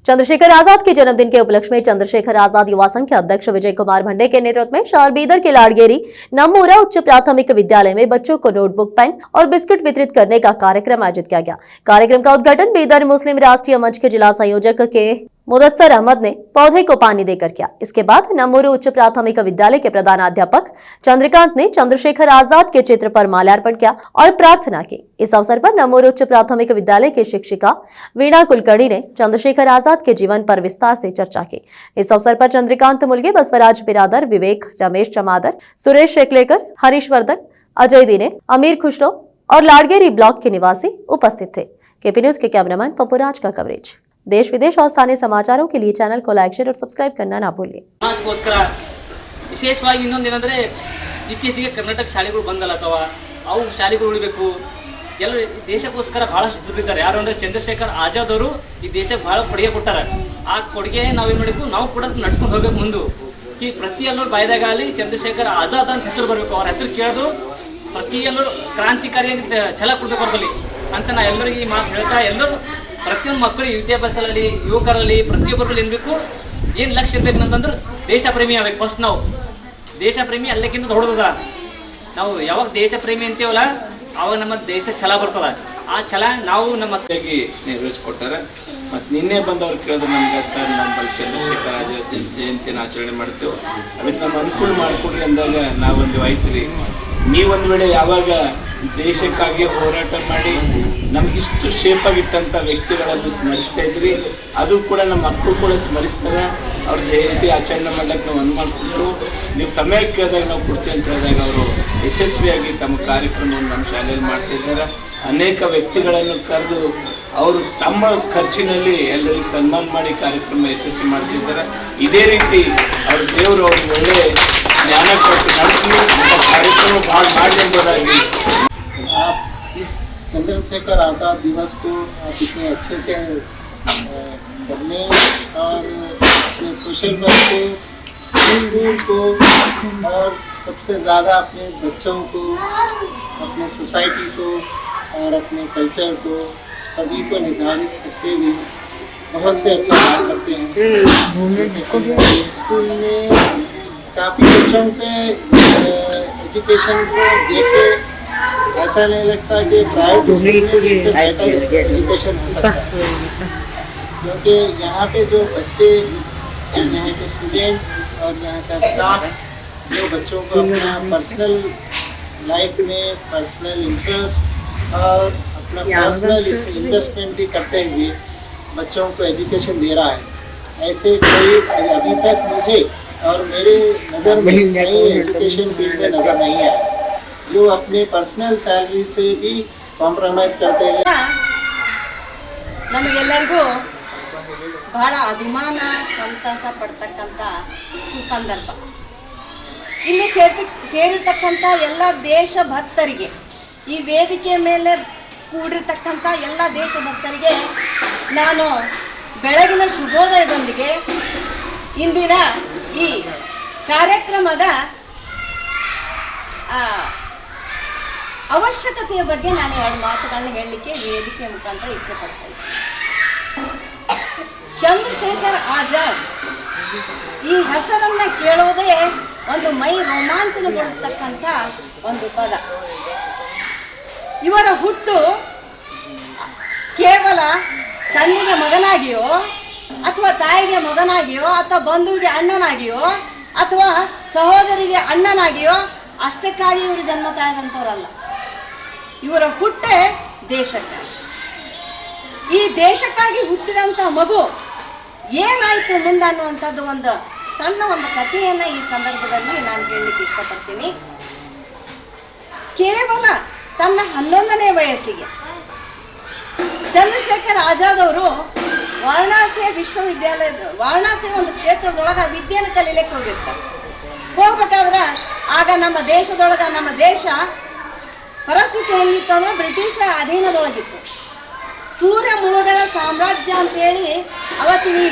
चंद्रशेखर आजाद के जन्मदिन के उपलक्ष्य में चंद्रशेखर आजाद युवा संघ के अध्यक्ष विजय कुमार भंडे के नेतृत्व में शहर बीदर के लाड़गेरी नम्मूरा उच्च प्राथमिक विद्यालय में बच्चों को नोटबुक, पेन और बिस्किट वितरित करने का कार्यक्रम आयोजित किया गया। कार्यक्रम का उद्घाटन बीदर मुस्लिम राष्ट्रीय मंच के जिला संयोजक के मुदस्सर अहमद ने पौधे को पानी देकर किया। इसके बाद नम्मूरू उच्च प्राथमिक विद्यालय के प्रधानाध्यापक चंद्रकांत ने चंद्रशेखर आजाद के चित्र पर माल्यार्पण किया और प्रार्थना की। इस अवसर पर नम्मूरू उच्च प्राथमिक विद्यालय की शिक्षिका वीणा कुलकर्णी ने चंद्रशेखर आजाद के जीवन पर विस्तार से चर्चा की। इस अवसर पर चंद्रकांत मुलगे, बसवराज बिरादर, विवेक, रमेश चमादर, सुरेश शेकलेकर, हरीश वर्धन, अजय दीने, अमीर खुशरो और लाड़गेरी ब्लॉक के निवासी उपस्थित थे। केपी न्यूज के कैमरामैन पप्पूराज का कवरेज। देश विदेश और स्थानीय समाचारों के लिए चैनल को लाइक, शेयर और सब्सक्राइब करना ना भूलिए। ವಿಶೇಷವಾಗಿ ಇನ್ನೊಂದೇನೆಂದರೆ ಇತ್ತೀಚೆಗೆ ಕರ್ನಾಟಕ ಶಾಲೆಗಳು ಬಂದಲ್ಲತ್ತವ ಅವು ಶಾಲೆಗಳು ಉಳಿಬೇಕು ಎಲ್ಲರೂ ದೇಶಕ್ಕೋಸ್ಕರ ಬಹಳಷ್ಟು ದುಡಿದಿದ್ದಾರೆ। ಯಾರು ಅಂದರೆ ಚಂದ್ರಶೇಖರ್ ಆಜಾದ್ ಅವರು ಈ ದೇಶಕ್ಕೆ ಬಹಳ ಕೊಡುಗೆ ಕೊಟ್ಟಾರೆ। ಆ ಕೊಡುಗೆ ನಾವೇನು ಮಾಡಬೇಕು, ನಾವು ಕೂಡ ನಡ್ಸ್ಕೊಂಡು ಹೋಗ್ಬೇಕು ಮುಂದೆ ಈ ಪ್ರತಿಯೊಬ್ಬರು ಬಾಯ್ದಾಗಲಿ ಚಂದ್ರಶೇಖರ್ ಆಜಾದ್ ಅಂತ ಹೆಸರು ಬರಬೇಕು। ಅವ್ರ ಹೆಸರು ಕೇಳೋದು ಪ್ರತಿಯೊಬ್ಬರು ಕ್ರಾಂತಿಕಾರಿಯಾಗಿ ಛಲ ಕೊಡಬೇಕು ಬರಲಿ ಅಂತ ನಾ ಎಲ್ಲರಿಗೂ ಈ ಮಾತು ಹೇಳ್ತಾ, ಎಲ್ಲರೂ ಪ್ರತಿಯೊಂದು ಮಕ್ಕಳು ವಿದ್ಯಾಭ್ಯಾಸದಲ್ಲಿ ಯುವಕರಲ್ಲಿ ಪ್ರತಿಯೊಬ್ಬರಲ್ಲಿ ಏನ್ಬೇಕು, ಏನು ಲಕ್ಷ್ಯ ಇರ್ಬೇಕು ಅಂತಂದ್ರೆ ದೇಶ ಪ್ರೇಮಿ ಆಗ್ಬೇಕು। ಫಸ್ಟ್ ನಾವು ದೇಶ ಪ್ರೇಮಿ ಅಲ್ಲಕ್ಕಿಂತ ದೊಡ್ಡದ ನಾವು ಯಾವಾಗ ದೇಶ ಪ್ರೇಮಿ ಅಂತೀವಲ್ಲ ಆವಾಗ ನಮ್ಮ ದೇಶ ಛಲ ಬರ್ತದ। ಆ ಛಲ ನಾವು ನಮ್ಮ ನೆರವೇರಿಸ್ಕೊಟ್ಟಾರೆ। ಮತ್ತು ನಿನ್ನೆ ಬಂದವ್ರು ಕೇಳಿದ್ರು ನಮ್ಗೆ, ಸರ್ ನಮ್ಮ ಚಂದ್ರಶೇಖರ್ ಆಜಾದ್ ಜಯಂತಿನ ಆಚರಣೆ ಮಾಡ್ತೇವೆ, ಅದಕ್ಕೆ ನಮ್ಮ ಅನುಕೂಲ ಮಾಡಿಕೊಡ್ರಿ ಅಂದಾಗ ನಾವೊಂದು ಐತ್ರಿ, ನೀವೊಂದು ವೇಳೆ ಯಾವಾಗ ದೇಶಕ್ಕಾಗಿ ಹೋರಾಟ ಮಾಡಿ ನಮಗಿಷ್ಟು ಶೇಪಾಗಿಟ್ಟಂಥ ವ್ಯಕ್ತಿಗಳನ್ನು ಸ್ಮರಿಸ್ತಾ ಇದ್ರಿ, ಅದು ಕೂಡ ನಮ್ಮ ಮಕ್ಕಳು ಕೂಡ ಸ್ಮರಿಸ್ತಾರೆ। ಅವ್ರ ಜಯಂತಿ ಆಚರಣೆ ಮಾಡ್ಲಿಕ್ಕೆ ನಾವು ಅನುಮಾನ ಕೊಟ್ಟು ನೀವು ಸಮಯ ಕೇಳಿದಾಗ ನಾವು ಕೊಡ್ತೀವಿ ಅಂತ ಹೇಳಿದಾಗ ಅವರು ಯಶಸ್ವಿಯಾಗಿ ತಮ್ಮ ಕಾರ್ಯಕ್ರಮವನ್ನು ನಮ್ಮ ಶಾಲೆಯಲ್ಲಿ ಮಾಡ್ತಿದ್ದಾರೆ। ಅನೇಕ ವ್ಯಕ್ತಿಗಳನ್ನು ಕರೆದು ಅವರು ತಮ್ಮ ಖರ್ಚಿನಲ್ಲಿ ಎಲ್ಲರಿಗೂ ಸನ್ಮಾನ ಮಾಡಿ ಕಾರ್ಯಕ್ರಮ ಯಶಸ್ವಿ ಮಾಡ್ತಿದ್ದಾರೆ। ಇದೇ ರೀತಿ ಅವ್ರ ದೇವರು ಅವ್ರಿಗೆ ಒಳ್ಳೆ ಜ್ಞಾನ ಕೊಟ್ಟು ನಡೆಸಲಿ ಅಂತ ಕಾರ್ಯಕ್ರಮ ಭಾಳ ಮಾಡಿ ಎಂಬುದಾಗಿ। इस चंद्रशेखर आज़ाद दिवस को आप इतने अच्छे से करने और सोशल वर्क को, स्कूल को और सबसे ज़्यादा अपने बच्चों को, अपने सोसाइटी को और अपने कल्चर को सभी को निर्धारित करते हुए बहुत से अच्छा काम करते हैं। जैसे कि स्कूल में काफ़ी बच्चों के एजुकेशन को देख के ऐसा नहीं लगता कि प्राइवेट स्कूल में इससे बेटर एजुकेशन हो सकता है, क्योंकि यहाँ पे जो बच्चे, यहाँ के स्टूडेंट्स और यहाँ का स्टाफ जो बच्चों को अपना पर्सनल लाइफ में पर्सनल इंटरेस्ट और अपना पर्सनल इन्वेस्टमेंट भी करते हुए बच्चों को एजुकेशन दे रहा है। ऐसे कोई अभी तक मुझे और मेरे नज़र में कहीं एजुकेशन फील्ड में नज़र नहीं आया जो अपने पर्सनल सैलरी से भी कॉम्प्रोमाइज करते हैं। ನಮಗೆಲ್ಲರಿಗೂ ಬಹಳ ಅಭಿಮಾನ ಸಂತಸ ಪಡ್ತಕ್ಕಂಥ ಸುಸಂದರ್ಭ। ಇಲ್ಲಿ ಸೇರಿರ್ತಕ್ಕಂಥ ಎಲ್ಲ ದೇಶಭಕ್ತರಿಗೆ, ಈ ವೇದಿಕೆ ಮೇಲೆ ಕೂಡಿರ್ತಕ್ಕಂಥ ಎಲ್ಲ ದೇಶಭಕ್ತರಿಗೆ ನಾನು ಬೆಳಗಿನ ಶುಭೋದಯದೊಂದಿಗೆ ಇಂದಿನ ಈ ಕಾರ್ಯಕ್ರಮದ ಅವಶ್ಯಕತೆಯ ಬಗ್ಗೆ ನಾನು ಎರಡು ಮಾತುಗಳನ್ನ ಹೇಳಲಿಕ್ಕೆ ವೇದಿಕೆ ಮುಖಾಂತರ ಇಚ್ಛೆ ಪಡ್ತಾ ಇದ್ದೀನಿ। ಚಂದ್ರಶೇಖರ್ ಆಜಾದ್ ಈ ಹೆಸರನ್ನ ಕೇಳೋದೇ ಒಂದು ಮೈ ರೋಮಾಂಚನಗೊಳಿಸ್ತಕ್ಕಂಥ ಒಂದು ಪದ। ಇವರ ಹುಟ್ಟು ಕೇವಲ ತಂದೆಗೆ ಮಗನಾಗಿಯೋ ಅಥವಾ ತಾಯಿಗೆ ಮಗನಾಗಿಯೋ ಅಥವಾ ಬಂಧುವಿಗೆ ಅಣ್ಣನಾಗಿಯೋ ಅಥವಾ ಸಹೋದರಿಗೆ ಅಣ್ಣನಾಗಿಯೋ ಅಷ್ಟಕ್ಕಾಗಿ ಇವರು ಜನ್ಮ ತಾಳದಂಥವ್ರಲ್ಲ। ಇವರ ಹುಟ್ಟೆ ದೇಶಕ್ಕಾಗಿ। ಈ ದೇಶಕ್ಕಾಗಿ ಹುಟ್ಟಿದಂಥ ಮಗು ಏನಾಯಿತು ಮುಂದೆ ಅನ್ನುವಂಥದ್ದು ಒಂದು ಸಣ್ಣ ಒಂದು ಕಥೆಯನ್ನು ಈ ಸಂದರ್ಭದಲ್ಲಿ ನಾನು ಹೇಳಲಿಕ್ಕೆ ಇಷ್ಟಪಡ್ತೀನಿ। ಕೇವಲ ತನ್ನ 11ನೇ ವಯಸ್ಸಿಗೆ ಚಂದ್ರಶೇಖರ್ ಆಜಾದ್ ಅವರು ವಾರಣಾಸಿಯ ವಾರಣಾಸಿಯ ಒಂದು ಕ್ಷೇತ್ರದೊಳಗೆ ವಿದ್ಯೆಯನ್ನು ಕಲೀಲಿಕ್ಕೆ ಹೋಗಿರ್ತಾರೆ। ಹೋಗ್ಬೇಕಾದ್ರೆ ಆಗ ನಮ್ಮ ದೇಶದೊಳಗೆ, ನಮ್ಮ ದೇಶ ಪರಿಸ್ಥಿತಿ ಹೆಂಗಿತ್ತು ಅಂದ್ರೆ ಬ್ರಿಟಿಷ್ ಅಧೀನದೊಳಗಿತ್ತು। ಸೂರ್ಯ ಮುಳುಗದ ಸಾಮ್ರಾಜ್ಯ ಅಂತೇಳಿ ಅವತ್ತಿನ ಈ